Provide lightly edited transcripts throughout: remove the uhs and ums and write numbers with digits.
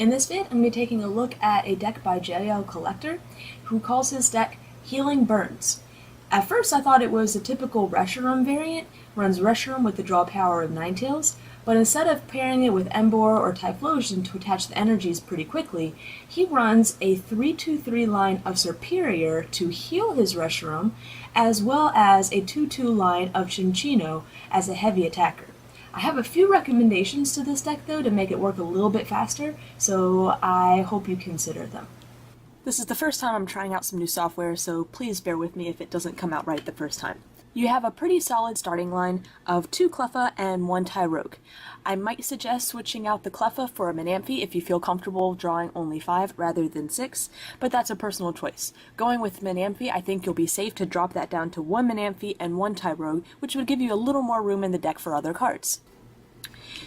In this vid, I'm going to be taking a look at a deck by Jlcollector, who calls his deck Healing Burns. At first I thought it was a typical Reshiram variant, runs Reshiram with the draw power of Ninetales, but instead of pairing it with Embor or Typhlosion to attach the energies pretty quickly, he runs a 3-2-3 line of Serperior to heal his Reshiram, as well as a 2-2 line of Cincinno as a heavy attacker. I have a few recommendations to this deck though to make it work a little bit faster, so I hope you consider them. This is the first time I'm trying out some new software, so please bear with me if it doesn't come out right the first time. You have a pretty solid starting line of 2 Cleffa and 1 Tyrogue. I might suggest switching out the Cleffa for a Manaphy if you feel comfortable drawing only 5 rather than 6, but that's a personal choice. Going with Manaphy, I think you'll be safe to drop that down to 1 Manaphy and 1 Tyrogue, which would give you a little more room in the deck for other cards.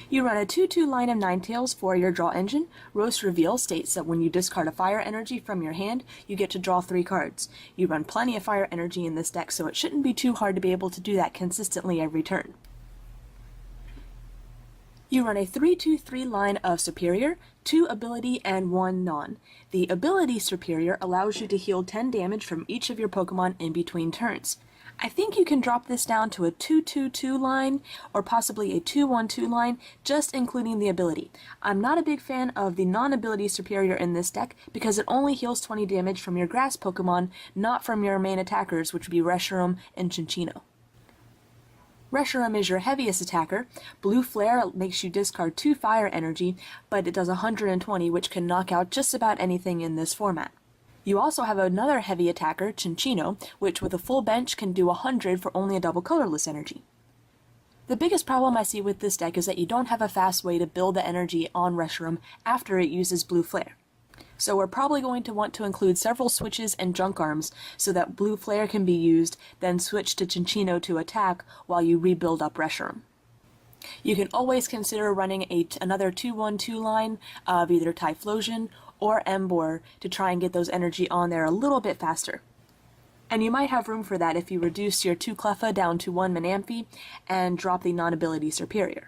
You run a 2-2 line of Ninetales for your draw engine. Roast Reveal states that when you discard a fire energy from your hand, you get to draw 3 cards. You run plenty of fire energy in this deck, so it shouldn't be too hard to be able to do that consistently every turn. You run a 3-2-3 line of Serperior, 2 ability and 1 non. The ability Serperior allows you to heal 10 damage from each of your Pokemon in between turns. I think you can drop this down to a 2-2-2 line, or possibly a 2-1-2 line, just including the ability. I'm not a big fan of the non-ability Serperior in this deck, because it only heals 20 damage from your grass Pokemon, not from your main attackers, which would be Reshiram and Cincinno. Reshiram is your heaviest attacker. Blue Flare makes you discard 2 fire energy, but it does 120, which can knock out just about anything in this format. You also have another heavy attacker, Cincinno, which with a full bench can do 100 for only a double colorless energy. The biggest problem I see with this deck is that you don't have a fast way to build the energy on Reshiram after it uses Blue Flare. So we're probably going to want to include several switches and junk arms so that Blue Flare can be used, then switch to Cincinno to attack while you rebuild up Reshiram. You can always consider running another 2-1-2 line of either Typhlosion or Embor to try and get those energy on there a little bit faster. And you might have room for that if you reduce your 2 Cleffa down to 1 Manaphy and drop the non-ability Serperior.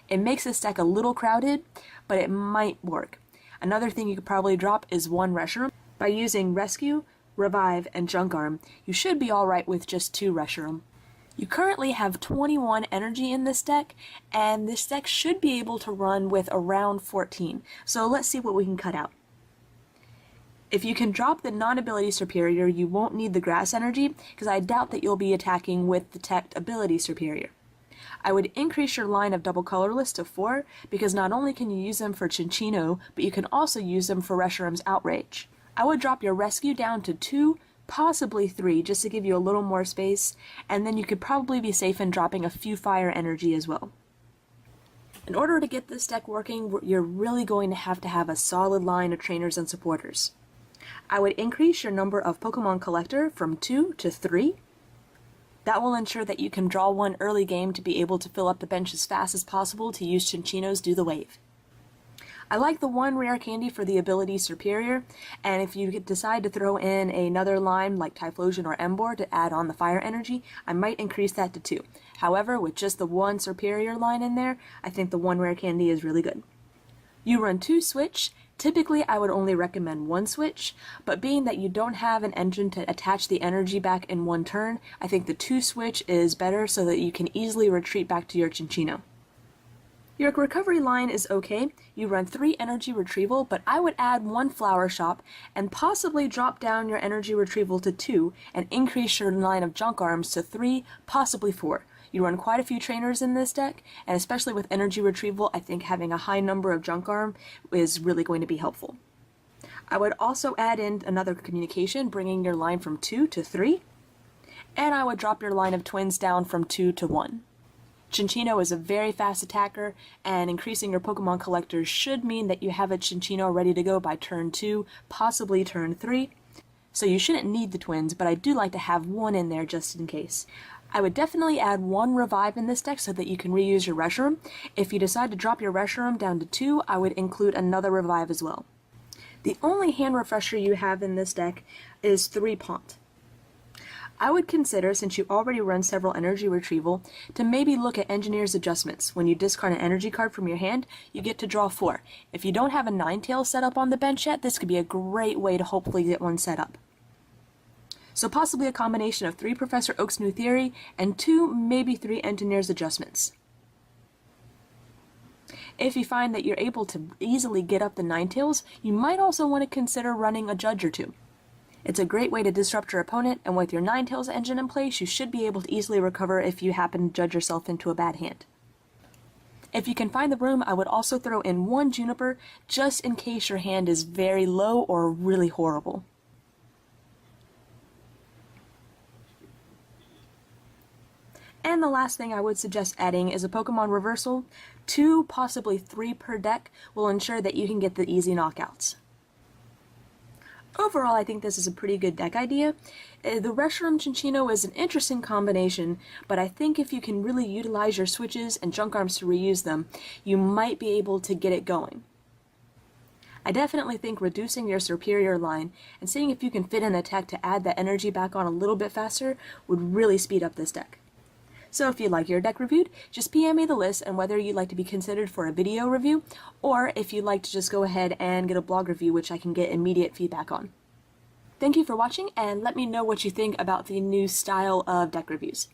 It makes this deck a little crowded, but it might work. Another thing you could probably drop is 1 Reshiram. By using Rescue, Revive, and Junk Arm, you should be alright with just 2 Reshiram. You currently have 21 energy in this deck, and this deck should be able to run with around 14, so let's see what we can cut out. If you can drop the non-ability Serperior, you won't need the grass energy, because I doubt that you'll be attacking with the tech ability Serperior. I would increase your line of double colorless to 4, because not only can you use them for Cincinno, but you can also use them for Reshiram's Outrage. I would drop your rescue down to 2, possibly 3, just to give you a little more space, and then you could probably be safe in dropping a few fire energy as well. In order to get this deck working, you're really going to have a solid line of trainers and supporters. I would increase your number of Pokemon Collector from 2 to 3. That will ensure that you can draw 1 early game to be able to fill up the bench as fast as possible to use Cincinno's Do the Wave. I like the 1 rare candy for the ability Serperior, and if you decide to throw in another line like Typhlosion or Embor to add on the fire energy, I might increase that to 2. However, with just the 1 Serperior line in there, I think the 1 rare candy is really good. You run 2 switch. Typically, I would only recommend 1 switch, but being that you don't have an engine to attach the energy back in 1 turn, I think the 2 switch is better so that you can easily retreat back to your Cincinno. Your recovery line is okay. You run 3 energy retrieval, but I would add 1 flower shop and possibly drop down your energy retrieval to 2 and increase your line of junk arms to 3, possibly 4. You run quite a few trainers in this deck, and especially with energy retrieval, I think having a high number of junk arm is really going to be helpful. I would also add in another communication, bringing your line from 2 to 3, and I would drop your line of twins down from 2 to 1. Cincinno is a very fast attacker, and increasing your Pokemon collectors should mean that you have a Cincinno ready to go by turn 2, possibly turn 3. So you shouldn't need the twins, but I do like to have 1 in there just in case. I would definitely add 1 Revive in this deck so that you can reuse your Reshiram. If you decide to drop your Reshiram down to 2, I would include another Revive as well. The only hand refresher you have in this deck is 3 Pont. I would consider, since you already run several energy retrieval, to maybe look at Engineer's Adjustments. When you discard an energy card from your hand, you get to draw 4. If you don't have a Ninetales set up on the bench yet, this could be a great way to hopefully get one set up. So possibly a combination of 3 Professor Oak's New Theory and 2, maybe 3 Engineer's Adjustments. If you find that you're able to easily get up the Ninetales, you might also want to consider running a Judge or 2. It's a great way to disrupt your opponent, and with your Ninetales engine in place, you should be able to easily recover if you happen to judge yourself into a bad hand. If you can find the room, I would also throw in 1 Juniper, just in case your hand is very low or really horrible. And the last thing I would suggest adding is a Pokemon Reversal. 2, possibly 3 per deck will ensure that you can get the easy knockouts. Overall, I think this is a pretty good deck idea. The Reshiram Cincinno is an interesting combination, but I think if you can really utilize your switches and junk arms to reuse them, you might be able to get it going. I definitely think reducing your Serperior line and seeing if you can fit an attack to add that energy back on a little bit faster would really speed up this deck. So if you'd like your deck reviewed, just PM me the list and whether you'd like to be considered for a video review, or if you'd like to just go ahead and get a blog review, which I can get immediate feedback on. Thank you for watching, and let me know what you think about the new style of deck reviews.